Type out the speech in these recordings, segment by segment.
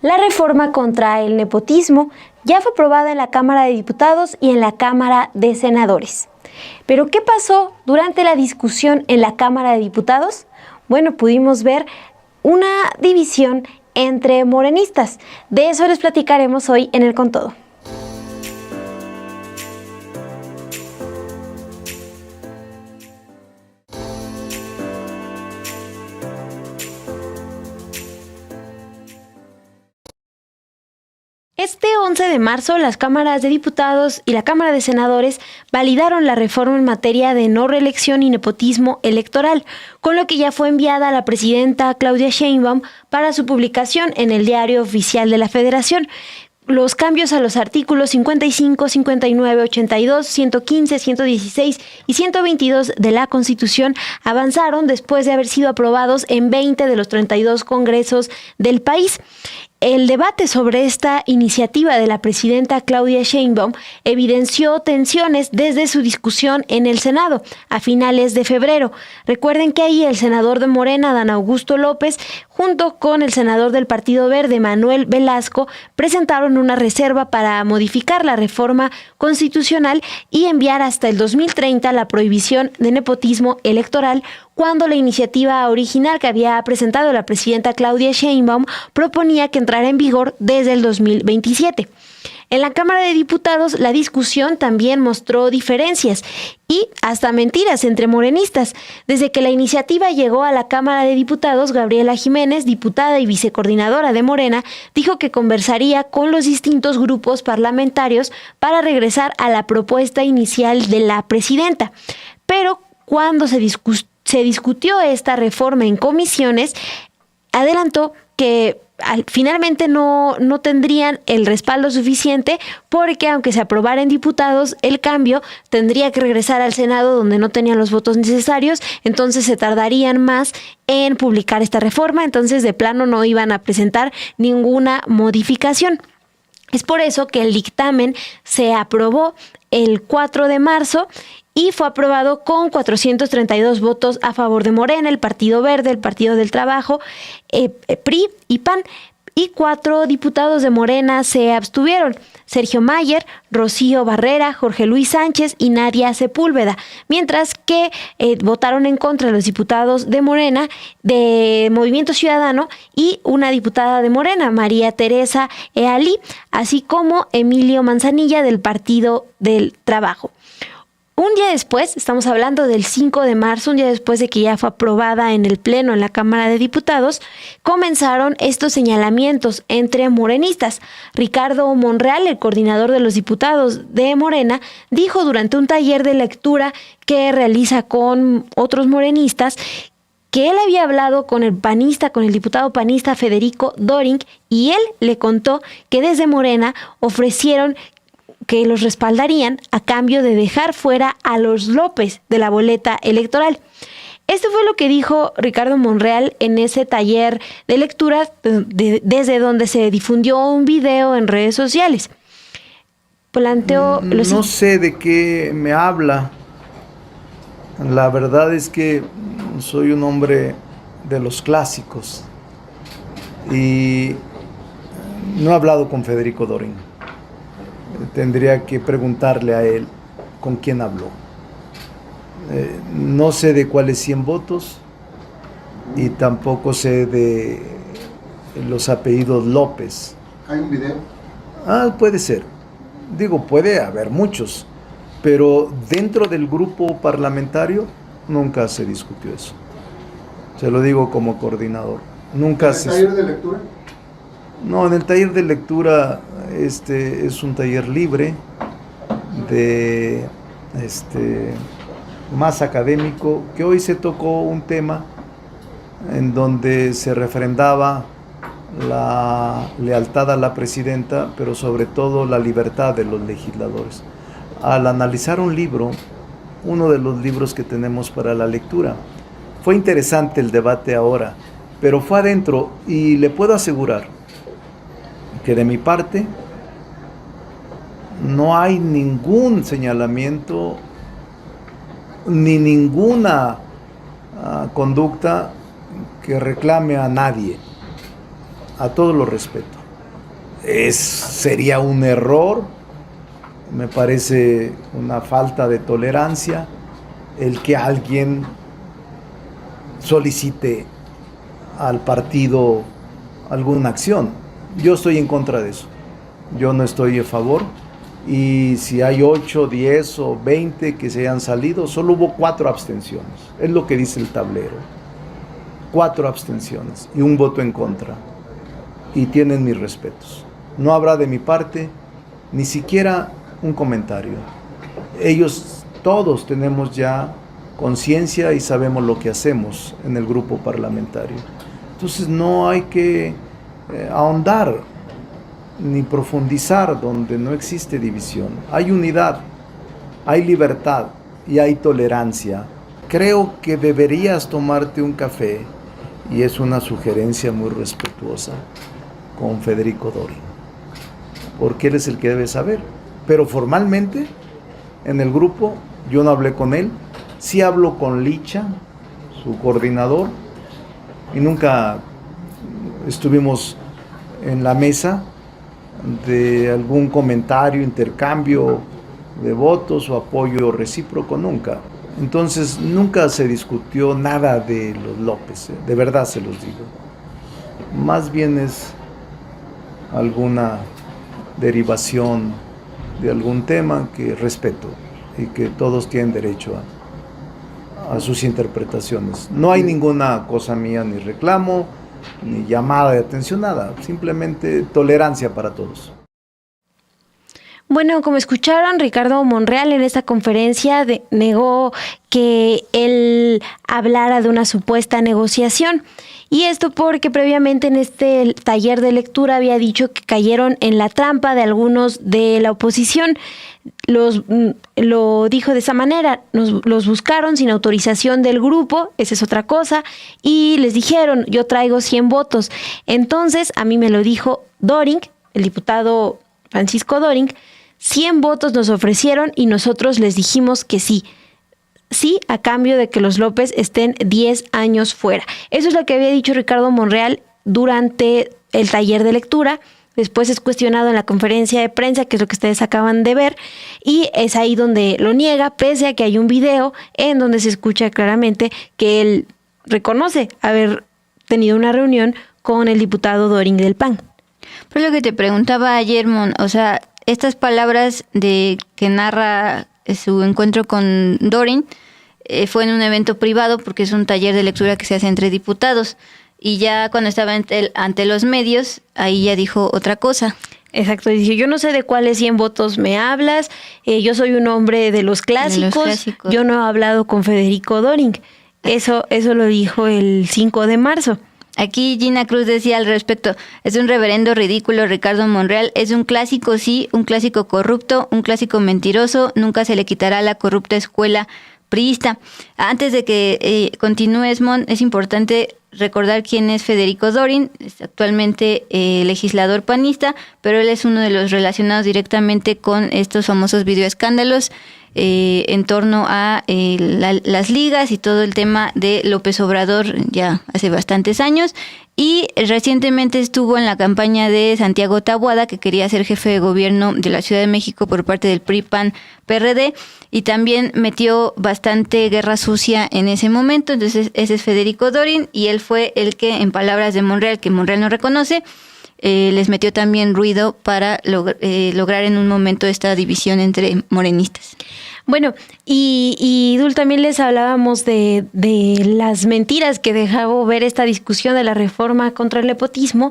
La reforma contra el nepotismo ya fue aprobada en la Cámara de Diputados y en la Cámara de Senadores. ¿Pero qué pasó durante la discusión en la Cámara de Diputados? Bueno, pudimos ver una división entre morenistas. De eso les platicaremos hoy en el Con Todo. Este 11 de marzo, las cámaras de diputados y la Cámara de Senadores validaron la reforma en materia de no reelección y nepotismo electoral, con lo que ya fue enviada a la presidenta Claudia Sheinbaum para su publicación en el Diario Oficial de la Federación. Los cambios a los artículos 55, 59, 82, 115, 116 y 122 de la Constitución avanzaron después de haber sido aprobados en 20 de los 32 congresos del país. El debate sobre esta iniciativa de la presidenta Claudia Sheinbaum evidenció tensiones desde su discusión en el Senado a finales de febrero. Recuerden que ahí el senador de Morena, Adán Augusto López, junto con el senador del Partido Verde, Manuel Velasco, presentaron una reserva para modificar la reforma constitucional y enviar hasta el 2030 la prohibición de nepotismo electoral, cuando la iniciativa original que había presentado la presidenta Claudia Sheinbaum proponía que entrara en vigor desde el 2027. En la Cámara de Diputados, la discusión también mostró diferencias y hasta mentiras entre morenistas. Desde que la iniciativa llegó a la Cámara de Diputados, Gabriela Jiménez, diputada y vicecoordinadora de Morena, dijo que conversaría con los distintos grupos parlamentarios para regresar a la propuesta inicial de la presidenta. Pero cuando se discutió esta reforma en comisiones, adelantó que finalmente no tendrían el respaldo suficiente, porque aunque se aprobara en diputados, el cambio tendría que regresar al Senado, donde no tenían los votos necesarios, entonces se tardarían más en publicar esta reforma, entonces de plano no iban a presentar ninguna modificación. Es por eso que el dictamen se aprobó el 4 de marzo y fue aprobado con 432 votos a favor de Morena, el Partido Verde, el Partido del Trabajo, PRI y PAN, y 4 diputados de Morena se abstuvieron: Sergio Mayer, Rocío Barrera, Jorge Luis Sánchez y Nadia Sepúlveda, mientras que votaron en contra los diputados de Morena, de Movimiento Ciudadano y una diputada de Morena, María Teresa Ealí, así como Emilio Manzanilla del Partido del Trabajo. Un día después, estamos hablando del 5 de marzo, un día después de que ya fue aprobada en el Pleno en la Cámara de Diputados, comenzaron estos señalamientos entre morenistas. Ricardo Monreal, el coordinador de los diputados de Morena, dijo durante un taller de lectura que realiza con otros morenistas que él había hablado con el diputado panista Federico Doring, y él le contó que desde Morena ofrecieron que los respaldarían a cambio de dejar fuera a los López de la boleta electoral. Esto fue lo que dijo Ricardo Monreal en ese taller de lectura, desde donde se difundió un video en redes sociales. Planteó no sé de qué me habla. La verdad es que soy un hombre de los clásicos y no he hablado con Federico Doring. Tendría que preguntarle a él con quién habló. No sé de cuáles 100 votos y tampoco sé de los apellidos López. ¿Hay un video? Puede ser. Digo, puede haber muchos, pero dentro del grupo parlamentario nunca se discutió eso. Se lo digo como coordinador. Nunca se... ¿Taller de lectura? No, en el taller de lectura es un taller libre, más académico, que hoy se tocó un tema en donde se refrendaba la lealtad a la presidenta, pero sobre todo la libertad de los legisladores. Al analizar un libro, uno de los libros que tenemos para la lectura, fue interesante el debate ahora, pero fue adentro, y le puedo asegurar que de mi parte no hay ningún señalamiento ni ninguna conducta que reclame a nadie. A todos los respeto. Sería un error, me parece una falta de tolerancia el que alguien solicite al partido alguna acción. Yo estoy en contra de eso, yo no estoy a favor, y si hay 8, 10 o 20 que se hayan salido, solo hubo 4 abstenciones, es lo que dice el tablero, 4 abstenciones y un voto en contra, y tienen mis respetos. No habrá de mi parte ni siquiera un comentario. Ellos todos tenemos ya conciencia y sabemos lo que hacemos en el grupo parlamentario. Entonces no hay que ahondar ni profundizar donde no existe división. Hay unidad, hay libertad y hay tolerancia. Creo que deberías tomarte un café, y es una sugerencia muy respetuosa, con Federico Dorin, porque él es el que debe saber. Pero formalmente, en el grupo, yo no hablé con él. Sí hablo con Licha, su coordinador, y nunca estuvimos en la mesa de algún comentario, intercambio de votos o apoyo recíproco, nunca. Entonces, nunca se discutió nada de los López, de verdad se los digo. Más bien es alguna derivación de algún tema que respeto y que todos tienen derecho a sus interpretaciones. No hay ninguna cosa mía, ni reclamo, ni llamada de atención, nada, simplemente tolerancia para todos. Bueno, como escucharon, Ricardo Monreal en esta conferencia negó que él hablara de una supuesta negociación. Y esto porque previamente en este taller de lectura había dicho que cayeron en la trampa de algunos de la oposición. Lo dijo de esa manera: los buscaron sin autorización del grupo, esa es otra cosa, y les dijeron, yo traigo 100 votos. Entonces, a mí me lo dijo Doring, el diputado Francisco Doring, 100 votos nos ofrecieron y nosotros les dijimos que sí. Sí, a cambio de que los López estén 10 años fuera. Eso es lo que había dicho Ricardo Monreal durante el taller de lectura. Después es cuestionado en la conferencia de prensa, que es lo que ustedes acaban de ver, y es ahí donde lo niega, pese a que hay un video en donde se escucha claramente que él reconoce haber tenido una reunión con el diputado Doring del PAN. Pero lo que te preguntaba ayer, o sea, estas palabras de que narra su encuentro con Doring fue en un evento privado, porque es un taller de lectura que se hace entre diputados, y ya cuando estaba ante los medios, ahí ya dijo otra cosa. Exacto, dice, yo no sé de cuáles 100 votos me hablas, yo soy un hombre de los clásicos, yo no he hablado con Federico Doring. Eso lo dijo el 5 de marzo. Aquí Gina Cruz decía al respecto: es un reverendo ridículo Ricardo Monreal, es un clásico, sí, un clásico corrupto, un clásico mentiroso, nunca se le quitará la corrupta escuela priista. Antes de que continúes, Mon, es importante recordar quién es Federico Doring. Es actualmente legislador panista, pero él es uno de los relacionados directamente con estos famosos videoescándalos en torno a las ligas y todo el tema de López Obrador ya hace bastantes años. Y recientemente estuvo en la campaña de Santiago Taboada, que quería ser jefe de gobierno de la Ciudad de México por parte del PRI-PAN-PRD, y también metió bastante guerra sucia en ese momento. Entonces ese es Federico Doring, y él fue el que, en palabras de Monreal, que Monreal no reconoce, les metió también ruido para lograr en un momento esta división entre morenistas. Bueno, y Dul, también les hablábamos de las mentiras que dejaba ver esta discusión de la reforma contra el nepotismo,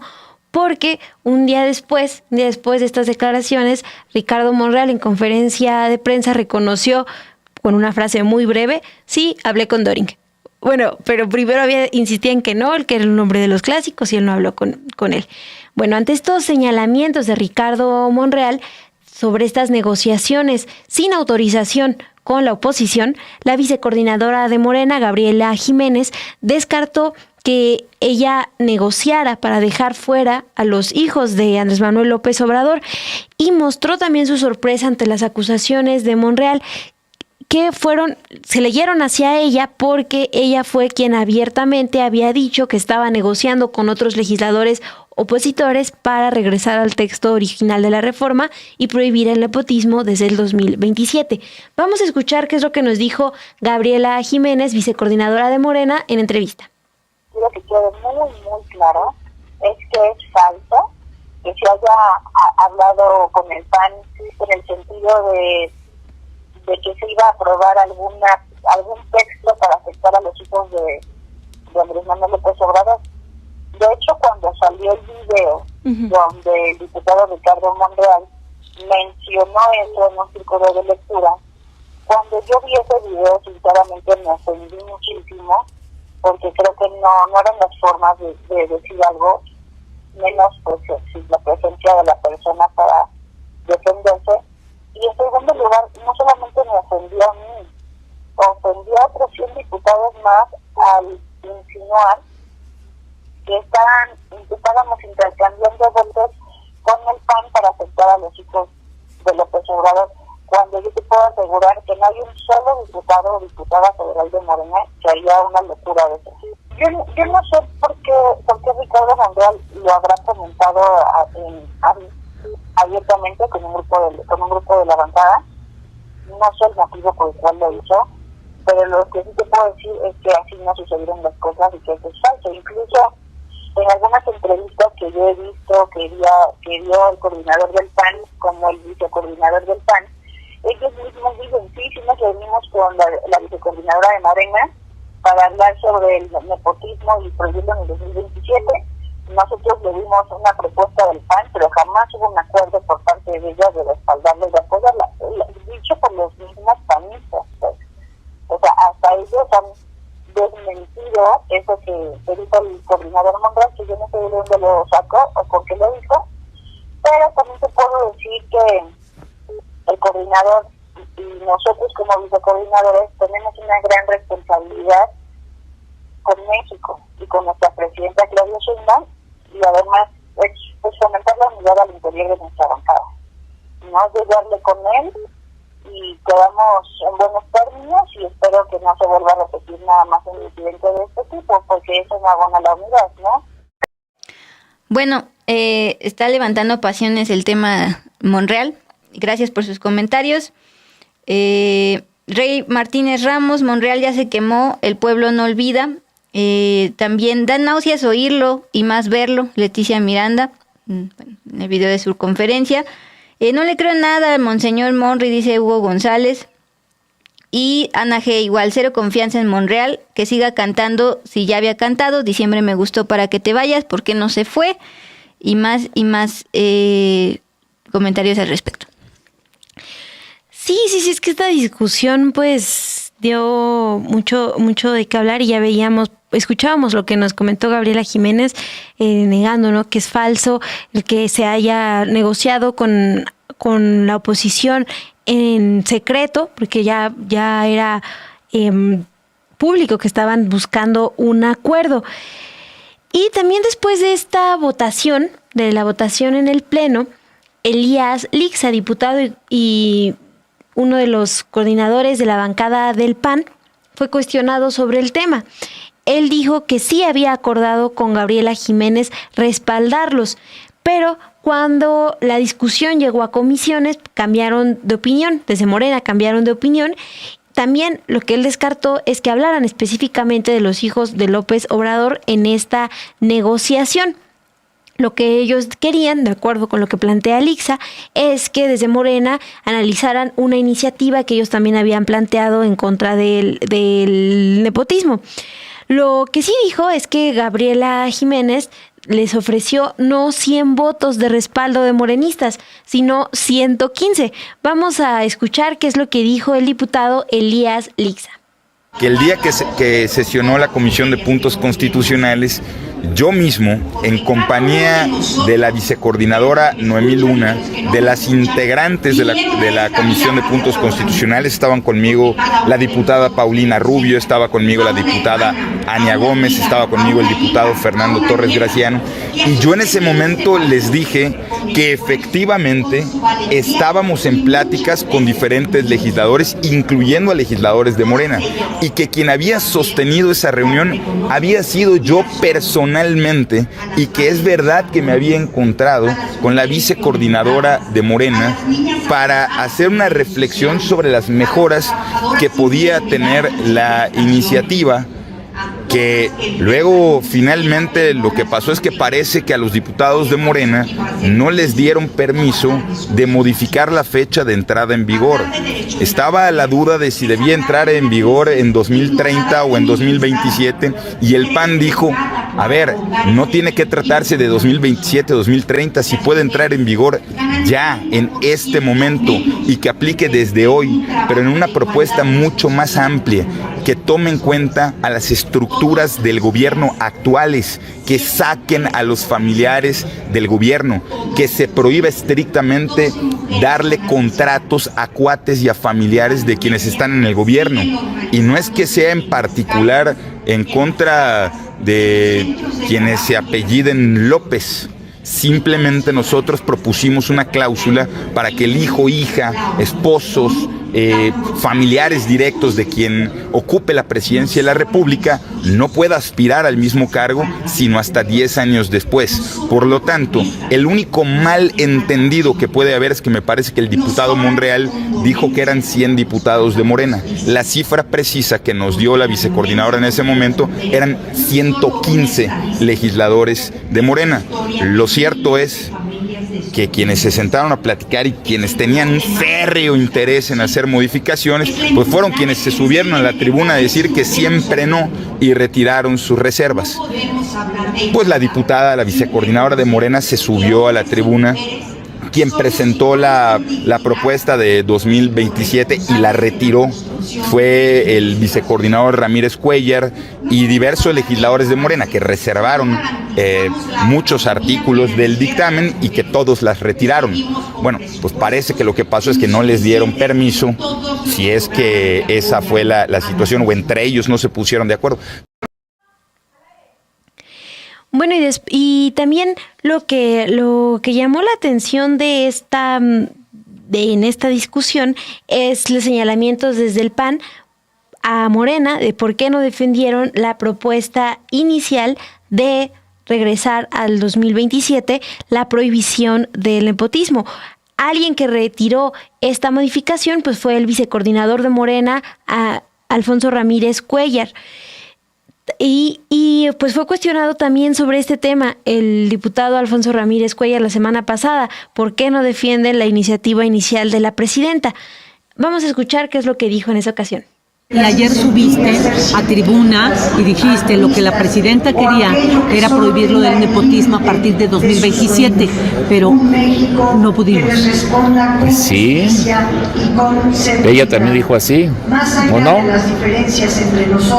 porque un día después de estas declaraciones, Ricardo Monreal en conferencia de prensa reconoció con una frase muy breve: sí, hablé con Doring. Bueno, pero primero insistía en que no, el que era un hombre de los clásicos, y él no habló con él. Bueno, ante estos señalamientos de Ricardo Monreal sobre estas negociaciones sin autorización con la oposición, la vicecoordinadora de Morena, Gabriela Jiménez, descartó que ella negociara para dejar fuera a los hijos de Andrés Manuel López Obrador, y mostró también su sorpresa ante las acusaciones de Monreal, que se leyeron hacia ella porque ella fue quien abiertamente había dicho que estaba negociando con otros legisladores opositores para regresar al texto original de la reforma y prohibir el nepotismo desde el 2027. Vamos a escuchar qué es lo que nos dijo Gabriela Jiménez, vicecoordinadora de Morena, en entrevista. Lo que quede muy claro es que es falso que se haya hablado con el PAN en el sentido de que se iba a aprobar algún texto para afectar a los hijos de Andrés Manuel López Obrador. De hecho, cuando salió el video donde el diputado Ricardo Monreal mencionó eso en un círculo de lectura, cuando yo vi ese video, sinceramente me ofendí muchísimo, porque creo que no eran las formas de decir algo, menos pues sin la presencia de la persona para defenderse. Y en segundo lugar, no solamente me ofendió a mí, ofendió a otros 100 diputados más al insinuar que estábamos intercambiando votos con el PAN para afectar a los hijos de López Obrador, cuando yo te puedo asegurar que no hay un solo diputado o diputada federal de Morena que haría una locura de eso. Yo no sé por qué Ricardo Monreal lo habrá comentado abiertamente con un grupo de la bancada. No sé el motivo por el cual lo hizo, pero lo que sí te puedo decir es que así no sucedieron las cosas y que eso es falso. Incluso en algunas entrevistas que yo he visto que dio el coordinador del PAN como el vicecoordinador del PAN, ellos mismos dicen, sí nos reunimos con la vicecoordinadora de Morena para hablar sobre el nepotismo y prohibirlo en el 2027. Nosotros le dimos una propuesta del PAN, pero jamás hubo un acuerdo por parte de ella de respaldarla y de apoyarla, dicho por los mismos panistas. Pues. O sea, hasta ellos han desmentido eso que dijo el coordinador Monreal, que yo no sé de dónde lo sacó o por qué lo dijo, pero también te puedo decir que el coordinador y nosotros como vicecoordinadores tenemos una gran responsabilidad con México y con nuestra presidenta Claudia Sheinbaum, y además es fomentar la unidad al interior de nuestra bancada, no llegarle con él, y quedamos en buenos términos, y espero que no se vuelva a repetir nada más un incidente de este tipo, porque eso no abona la unidad, ¿no? Bueno, está levantando pasiones el tema Monreal. Gracias por sus comentarios. Rey Martínez Ramos, Monreal ya se quemó, el pueblo no olvida. También da náuseas oírlo y más verlo. Leticia Miranda, en el video de su conferencia. No le creo nada al Monseñor Monri, dice Hugo González. Y Ana G, igual, cero confianza en Monreal, que siga cantando si ya había cantado. Diciembre me gustó para que te vayas, ¿por qué no se fue? Y más comentarios al respecto. Sí, es que esta discusión pues dio mucho de qué hablar, y ya escuchábamos lo que nos comentó Gabriela Jiménez, negando, ¿no?, que es falso el que se haya negociado con la oposición en secreto, porque ya era público que estaban buscando un acuerdo. Y también después de esta votación, de la votación en el Pleno, Elías Lixa, diputado y uno de los coordinadores de la bancada del PAN, fue cuestionado sobre el tema. Él dijo que sí había acordado con Gabriela Jiménez respaldarlos, pero cuando la discusión llegó a comisiones, cambiaron de opinión, desde Morena cambiaron de opinión. También lo que él descartó es que hablaran específicamente de los hijos de López Obrador en esta negociación. Lo que ellos querían, de acuerdo con lo que plantea Lixa, es que desde Morena analizaran una iniciativa que ellos también habían planteado en contra del nepotismo. Lo que sí dijo es que Gabriela Jiménez les ofreció no 100 votos de respaldo de morenistas, sino 115. Vamos a escuchar qué es lo que dijo el diputado Elías Lixa. Que el día que sesionó la Comisión de Puntos Constitucionales, yo mismo, en compañía de la vicecoordinadora Noemí Luna, de las integrantes de la Comisión de Puntos Constitucionales, estaban conmigo la diputada Paulina Rubio, estaba conmigo la diputada Ania Gómez, estaba conmigo el diputado Fernando Torres Graciano, y yo en ese momento les dije que efectivamente estábamos en pláticas con diferentes legisladores, incluyendo a legisladores de Morena, y que quien había sostenido esa reunión había sido yo personalmente, personalmente y que es verdad que me había encontrado con la vicecoordinadora de Morena para hacer una reflexión sobre las mejoras que podía tener la iniciativa, que luego finalmente lo que pasó es que parece que a los diputados de Morena no les dieron permiso de modificar la fecha de entrada en vigor. Estaba la duda de si debía entrar en vigor en 2030 o en 2027 y el PAN dijo, a ver, no tiene que tratarse de 2027 o 2030, si puede entrar en vigor ya, en este momento, y que aplique desde hoy, pero en una propuesta mucho más amplia, que tome en cuenta a las estructuras del gobierno actuales, que saquen a los familiares del gobierno, que se prohíba estrictamente darle contratos a cuates y a familiares de quienes están en el gobierno. Y no es que sea en particular en contra de quienes se apelliden López. Simplemente nosotros propusimos una cláusula para que el hijo, hija, esposos, familiares directos de quien ocupe la presidencia de la República no pueda aspirar al mismo cargo sino hasta 10 años después. Por lo tanto, el único mal entendido que puede haber es que me parece que el diputado Monreal dijo que eran 100 diputados de Morena. La cifra precisa que nos dio la vicecoordinadora en ese momento eran 115 legisladores de Morena. Lo cierto es que quienes se sentaron a platicar y quienes tenían un férreo interés en hacer modificaciones, pues fueron quienes se subieron a la tribuna a decir que siempre no y retiraron sus reservas. Pues la diputada, la vicecoordinadora de Morena se subió a la tribuna, quien presentó la propuesta de 2027 y la retiró fue el vicecoordinador Ramírez Cuéllar y diversos legisladores de Morena que reservaron muchos artículos del dictamen y que todos las retiraron. Bueno, pues parece que lo que pasó es que no les dieron permiso, si es que esa fue la situación, o entre ellos no se pusieron de acuerdo. Bueno, y también lo que llamó la atención en esta discusión es los señalamientos desde el PAN a Morena de por qué no defendieron la propuesta inicial de regresar al 2027 la prohibición del nepotismo. Alguien que retiró esta modificación pues fue el vicecoordinador de Morena, Alfonso Ramírez Cuéllar. Y pues fue cuestionado también sobre este tema el diputado Alfonso Ramírez Cuéllar la semana pasada. ¿Por qué no defienden la iniciativa inicial de la presidenta? Vamos a escuchar qué es lo que dijo en esa ocasión. Ayer subiste a tribuna y dijiste lo que la presidenta quería era prohibir lo del nepotismo a partir de 2027, pero no pudimos. Pues sí, ella también dijo así, ¿o no?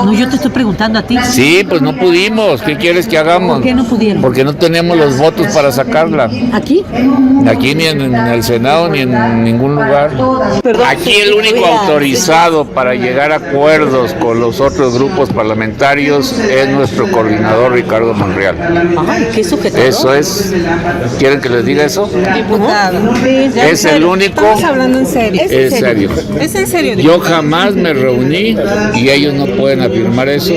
No, yo te estoy preguntando a ti. Sí, pues no pudimos, ¿qué quieres que hagamos? ¿Por qué no pudieron? Porque no tenemos los votos para sacarla. ¿Aquí? Aquí ni en el Senado ni en ningún lugar. Aquí el único autorizado para llegar a acuerdos con los otros grupos parlamentarios es nuestro coordinador Ricardo Monreal. Ay, ¿qué sujetador? Eso es. ¿Quieren que les diga eso? Diputado. Es el único. Estamos hablando en serio. Es serio. Es en serio. Yo jamás me reuní y ellos no pueden afirmar eso.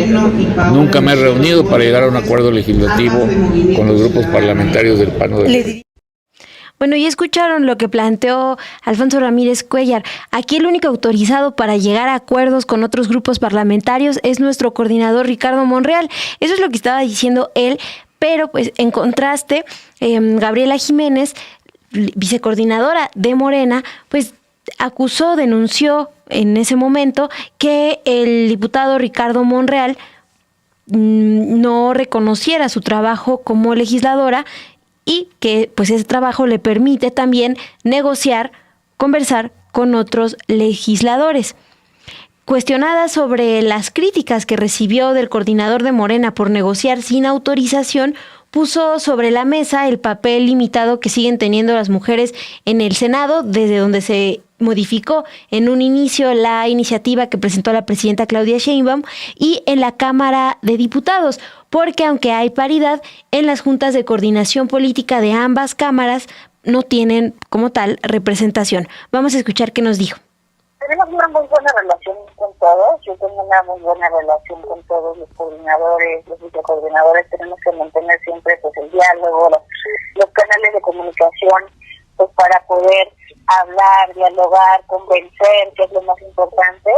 Nunca me he reunido para llegar a un acuerdo legislativo con los grupos parlamentarios del PAN. Bueno, y escucharon lo que planteó Alfonso Ramírez Cuéllar. Aquí el único autorizado para llegar a acuerdos con otros grupos parlamentarios es nuestro coordinador Ricardo Monreal. Eso es lo que estaba diciendo él, pero pues en contraste, Gabriela Jiménez, vicecoordinadora de Morena, pues denunció en ese momento que el diputado Ricardo Monreal no reconociera su trabajo como legisladora y que pues ese trabajo le permite también negociar, conversar con otros legisladores. Cuestionada sobre las críticas que recibió del coordinador de Morena por negociar sin autorización, puso sobre la mesa el papel limitado que siguen teniendo las mujeres en el Senado, desde donde se modificó en un inicio la iniciativa que presentó la presidenta Claudia Sheinbaum, y en la Cámara de Diputados, porque aunque hay paridad en las juntas de coordinación política de ambas cámaras, no tienen como tal representación. Vamos a escuchar qué nos dijo. Tenemos una muy buena relación con todos. Yo tengo una muy buena relación con todos los coordinadores, los vicecoordinadores. Tenemos que mantener siempre pues el diálogo, los canales de comunicación, pues para poder hablar, dialogar, convencer, que es lo más importante,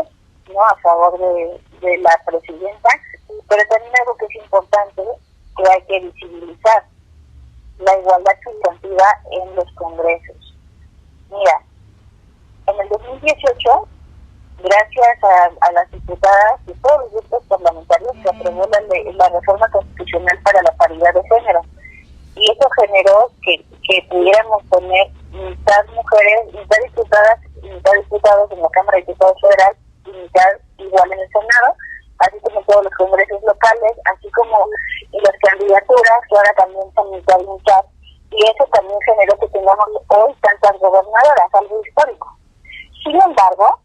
¿no? A favor de la presidenta. Pero también algo que es importante, que hay que visibilizar, la igualdad sustantiva en los congresos. Mira, en el 2018, gracias a las diputadas de todos los grupos parlamentarios, se aprobó la reforma constitucional para la paridad de género. Y eso generó que pudiéramos poner mitad mujeres, mitad diputadas y mitad diputados en la Cámara de Diputados Federal y mitad igual en el Senado, así como en todos los congresos locales, así como en las candidaturas, que ahora también son mitad y mitad. Y eso también generó que tengamos hoy tantas gobernadoras, algo histórico. Sin embargo,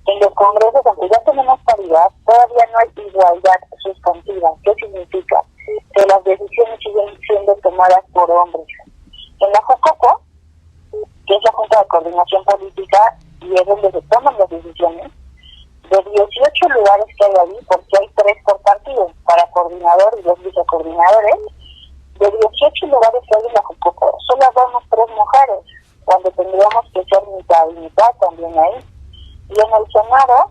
en los congresos, aunque ya tenemos paridad, todavía no hay igualdad sustantiva. ¿Qué significa? Que las decisiones siguen siendo tomadas por hombres. En la JOCOCO, que es la Junta de Coordinación Política, y es donde se toman las decisiones, de 18 lugares que hay ahí, porque hay 3 por partido, para coordinador y 2 vicecoordinadores, de 18 lugares que hay en la JOCOCO, solo vamos 3 mujeres, cuando tendríamos que ser mitad y mitad también ahí. Y en el Senado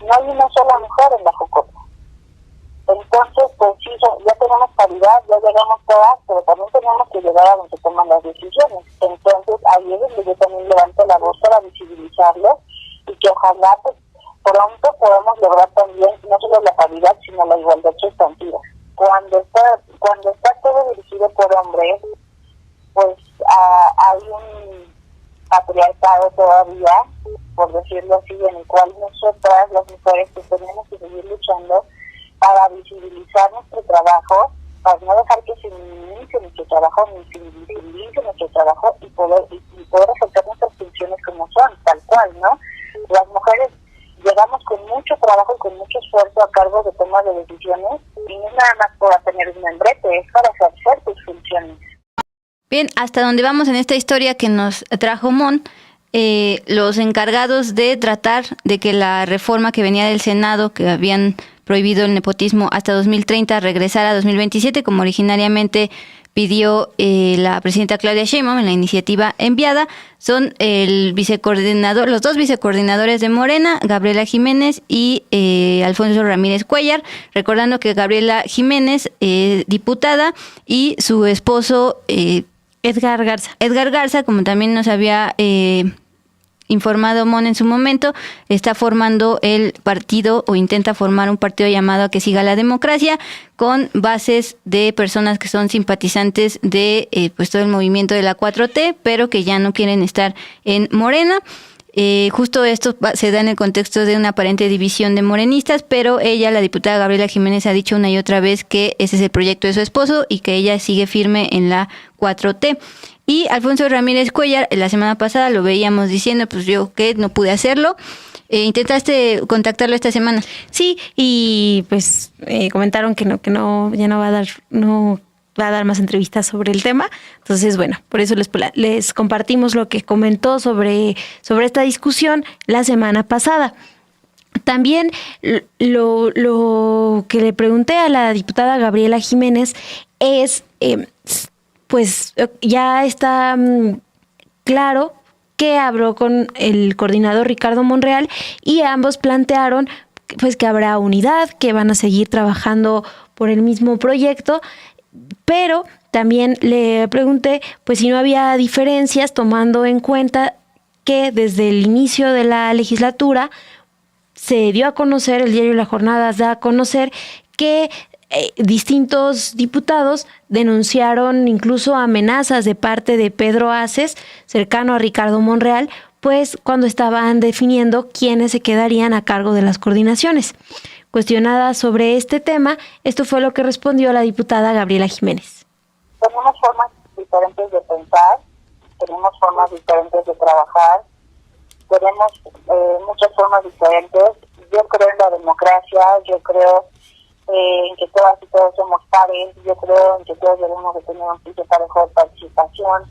no hay una sola mujer en la JOCOCO. Entonces, pues sí, ya tenemos paridad, ya llegamos todas, pero también tenemos que llegar a donde se toman las decisiones. Entonces, ahí es donde yo también levanto la voz para visibilizarlo y que ojalá pues, pronto podamos lograr también no solo la paridad, sino la igualdad sustantiva. Cuando está todo dirigido por hombres, pues hay un patriarcado todavía, por decirlo así, en el cual nosotras, las mujeres, pues tenemos que seguir luchando para visibilizar nuestro trabajo, para no dejar que se minimice nuestro trabajo, ni se invisibilice nuestro trabajo y poder aceptar nuestras funciones como son, tal cual, ¿no? Las mujeres llegamos con mucho trabajo y con mucho esfuerzo a cargo de toma de decisiones y no es nada más para tener un membrete, es para ejercer tus funciones. Bien, hasta donde vamos en esta historia que nos trajo Mon, los encargados de tratar de que la reforma que venía del Senado, que habían prohibido el nepotismo hasta 2030, regresara a 2027, como originariamente pidió la presidenta Claudia Sheinbaum en la iniciativa enviada, son los 2 vicecoordinadores de Morena, Gabriela Jiménez y Alfonso Ramírez Cuellar, recordando que Gabriela Jiménez es diputada y su esposo Edgar Garza, como también nos había informado Mon en su momento, está formando el partido o intenta formar un partido llamado A que siga la democracia, con bases de personas que son simpatizantes de pues todo el movimiento de la 4T, pero que ya no quieren estar en Morena. Justo esto se da en el contexto de una aparente división de morenistas, pero ella, la diputada Gabriela Jiménez, ha dicho una y otra vez que ese es el proyecto de su esposo y que ella sigue firme en la 4T. Y Alfonso Ramírez Cuellar, la semana pasada lo veíamos diciendo, pues yo que no pude hacerlo. ¿Intentaste contactarlo esta semana? Sí, y pues comentaron que ya no va a dar más entrevistas sobre el tema. Entonces, bueno, por eso les compartimos lo que comentó sobre esta discusión la semana pasada. También lo que le pregunté a la diputada Gabriela Jiménez es, pues ya está claro que habló con el coordinador Ricardo Monreal y ambos plantearon pues que habrá unidad, que van a seguir trabajando por el mismo proyecto, pero también le pregunté pues si no había diferencias, tomando en cuenta que desde el inicio de la legislatura se dio a conocer, el diario La Jornada da a conocer que distintos diputados denunciaron incluso amenazas de parte de Pedro Aces, cercano a Ricardo Monreal, pues cuando estaban definiendo quiénes se quedarían a cargo de las coordinaciones. Cuestionada sobre este tema, esto fue lo que respondió la diputada Gabriela Jiménez. Tenemos formas diferentes de pensar, tenemos formas diferentes de trabajar, tenemos muchas formas diferentes. Yo creo en la democracia, yo creo en que todas y todos somos pares, yo creo en que todos debemos de tener un piso parejo de participación,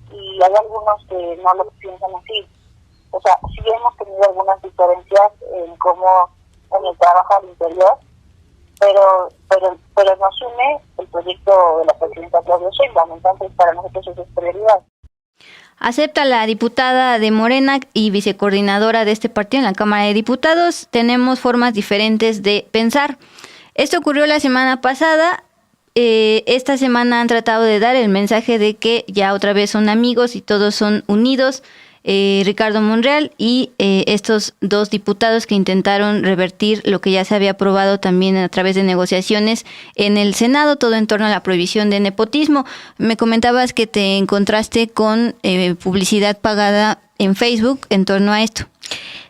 y hay algunos que no lo piensan así. O sea, sí hemos tenido algunas diferencias en cómo, en el trabajo al interior, pero nos une el proyecto de la presidenta Claudia Sheinbaum, entonces para nosotros eso es prioridad. Acepta la diputada de Morena y vicecoordinadora de este partido en la Cámara de Diputados. Tenemos formas diferentes de pensar. Esto ocurrió la semana pasada. Esta semana han tratado de dar el mensaje de que ya otra vez son amigos y todos son unidos. Ricardo Monreal y estos dos diputados que intentaron revertir lo que ya se había aprobado también a través de negociaciones en el Senado, todo en torno a la prohibición de nepotismo. Me comentabas que te encontraste con publicidad pagada en Facebook en torno a esto.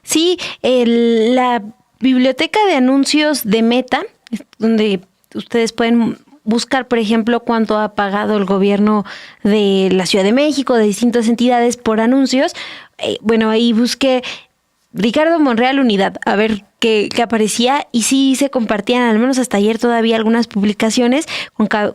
Sí, la biblioteca de anuncios de Meta, donde ustedes pueden buscar, por ejemplo, cuánto ha pagado el gobierno de la Ciudad de México, de distintas entidades por anuncios. Bueno, ahí busqué Ricardo Monreal Unidad, a ver qué aparecía, y sí se compartían, al menos hasta ayer todavía, algunas publicaciones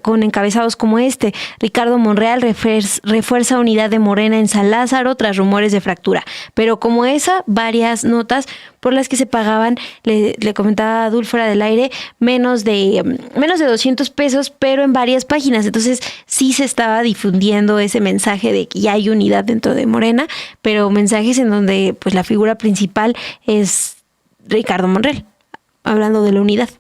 con encabezados como este: Ricardo Monreal refuerza unidad de Morena en San Lázaro tras rumores de fractura. Pero como esa, varias notas por las que se pagaban, le comentaba a Adul fuera del aire, menos de 200 pesos, pero en varias páginas. Entonces sí se estaba difundiendo ese mensaje de que ya hay unidad dentro de Morena, pero mensajes en donde pues la figura principal es Ricardo Monreal, hablando de la unidad.